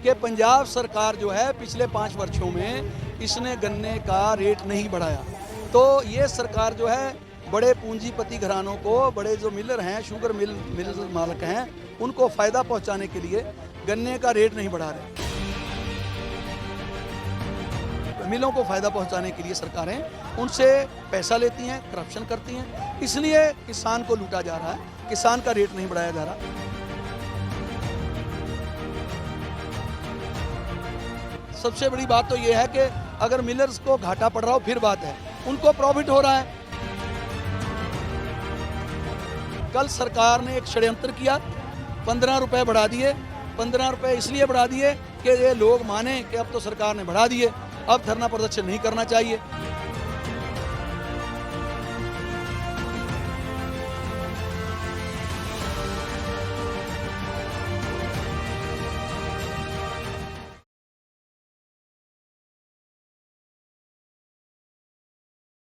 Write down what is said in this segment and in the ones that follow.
कि पंजाब सरकार जो है पिछले 5 वर्षों में इसने गन्ने का रेट नहीं बढ़ाया। तो ये सरकार जो है बड़े पूंजीपति घरानों को, बड़े जो मिलर हैं, शुगर मिल मालिक हैं, उनको फ़ायदा पहुंचाने के लिए गन्ने का रेट नहीं बढ़ा रहे। मिलों को फ़ायदा पहुंचाने के लिए सरकारें उनसे पैसा लेती हैं, करप्शन करती हैं, इसलिए किसान को लूटा जा रहा है, किसान का रेट नहीं बढ़ाया जा रहा। सबसे बड़ी बात तो ये है कि अगर मिलर्स को घाटा पड़ रहा हो फिर बात है, उनको प्रॉफिट हो रहा है। कल सरकार ने एक षड्यंत्र किया, 15 रुपये बढ़ा दिए। 15 रुपये इसलिए बढ़ा दिए कि ये लोग माने कि अब तो सरकार ने बढ़ा दिए, अब धरना प्रदर्शन नहीं करना चाहिए।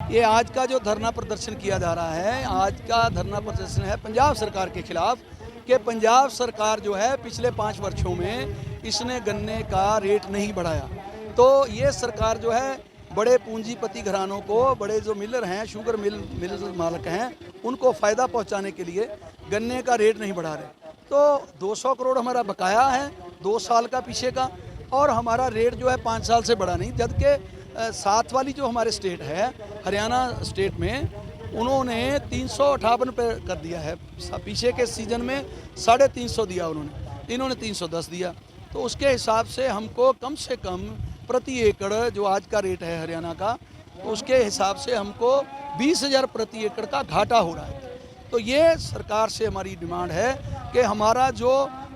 ये आज का जो धरना प्रदर्शन किया जा रहा है, आज का धरना प्रदर्शन है पंजाब सरकार के खिलाफ कि पंजाब सरकार जो है पिछले 5 वर्षों में इसने गन्ने का रेट नहीं बढ़ाया। तो ये सरकार जो है बड़े पूंजीपति घरानों को, बड़े जो मिलर हैं, शुगर मिल मालिक हैं, उनको फ़ायदा पहुंचाने के लिए गन्ने का रेट नहीं बढ़ा रहे। तो 200 करोड़ हमारा बकाया है 2 साल का पीछे का, और हमारा रेट जो है 5 साल से बढ़ा नहीं। जबकि साथ वाली जो हमारे स्टेट है, हरियाणा स्टेट में, उन्होंने 358 रुपये कर दिया है। पीछे के सीजन में 350 दिया उन्होंने, इन्होंने 310 दिया। तो उसके हिसाब से हमको कम से कम प्रति एकड़ जो आज का रेट है हरियाणा का, तो उसके हिसाब से हमको 20,000 प्रति एकड़ का घाटा हो रहा है। तो ये सरकार से हमारी डिमांड है कि हमारा जो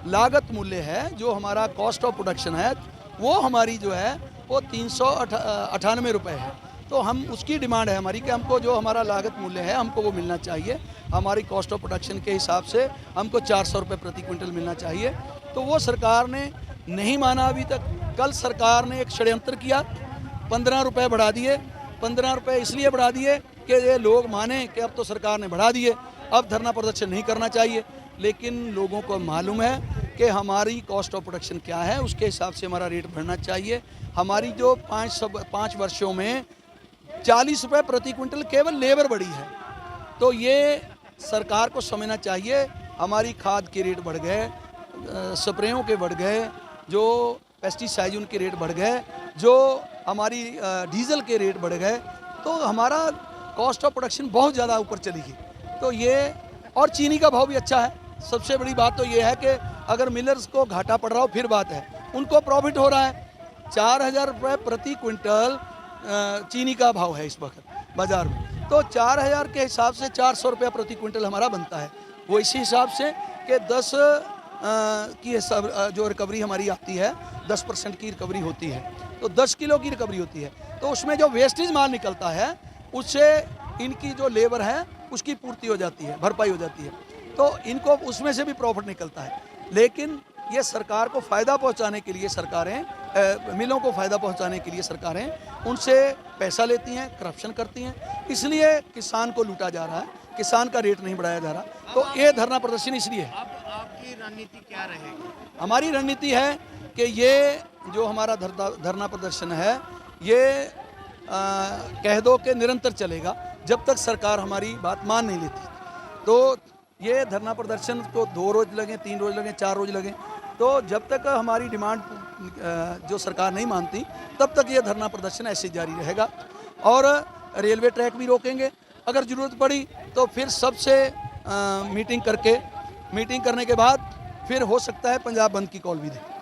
लागत मूल्य है, जो हमारा कॉस्ट ऑफ प्रोडक्शन है, वो हमारी जो है वो 398 रुपये है। तो हम उसकी डिमांड है हमारी कि हमको जो हमारा लागत मूल्य है हमको वो मिलना चाहिए। हमारी कॉस्ट ऑफ प्रोडक्शन के हिसाब से हमको 400 रुपये प्रति क्विंटल मिलना चाहिए। तो वो सरकार ने नहीं माना अभी तक। कल सरकार ने एक षड्यंत्र किया, 15 रुपये बढ़ा दिए। 15 रुपये इसलिए बढ़ा दिए कि ये लोग माने कि अब तो सरकार ने बढ़ा दिए, अब धरना प्रदर्शन नहीं करना चाहिए। लेकिन लोगों को मालूम है कि हमारी कॉस्ट ऑफ प्रोडक्शन क्या है, उसके हिसाब से हमारा रेट बढ़ना चाहिए। हमारी जो 5 वर्षों में 40 रुपये प्रति क्विंटल केवल लेबर बढ़ी है। तो ये सरकार को समझना चाहिए। हमारी खाद के रेट बढ़ गए, स्प्रेयों के बढ़ गए, जो पेस्टिसाइड उनके रेट बढ़ गए, जो हमारी डीजल के रेट बढ़ गए, तो हमारा कॉस्ट ऑफ प्रोडक्शन बहुत ज़्यादा ऊपर चली गई। तो ये, और चीनी का भाव भी अच्छा है। सबसे बड़ी बात तो ये है कि अगर मिलर्स को घाटा पड़ रहा हो फिर बात है, उनको प्रॉफिट हो रहा है। 4,000 रुपये प्रति क्विंटल चीनी का भाव है इस वक्त बाज़ार में। तो 4,000 के हिसाब से 400 रुपया प्रति क्विंटल हमारा बनता है। वो इसी हिसाब से कि 10 की जो रिकवरी हमारी आती है, 10% की रिकवरी होती है, तो 10 किलो की रिकवरी होती है। तो उसमें जो वेस्टेज माल निकलता है उससे इनकी जो लेबर है उसकी पूर्ति हो जाती है, भरपाई हो जाती है। तो इनको उसमें से भी प्रॉफिट निकलता है। लेकिन ये सरकार को फ़ायदा पहुंचाने के लिए सरकारें, मिलों को फ़ायदा पहुंचाने के लिए सरकारें उनसे पैसा लेती हैं, करप्शन करती हैं, इसलिए किसान को लूटा जा रहा है, किसान का रेट नहीं बढ़ाया जा रहा। तो ये धरना प्रदर्शन इसलिए है। आपकी रणनीति क्या रहेगी? हमारी रणनीति है कि ये जो हमारा धरना प्रदर्शन है, ये कह दो कि निरंतर चलेगा जब तक सरकार हमारी बात मान नहीं लेती। तो ये धरना प्रदर्शन को 2 रोज़ लगें, 3 रोज़ लगें, 4 रोज़ लगें, तो जब तक हमारी डिमांड जो सरकार नहीं मानती तब तक ये धरना प्रदर्शन ऐसे जारी रहेगा। और रेलवे ट्रैक भी रोकेंगे, अगर ज़रूरत पड़ी तो फिर सबसे मीटिंग करने के बाद फिर हो सकता है पंजाब बंद की कॉल भी दें।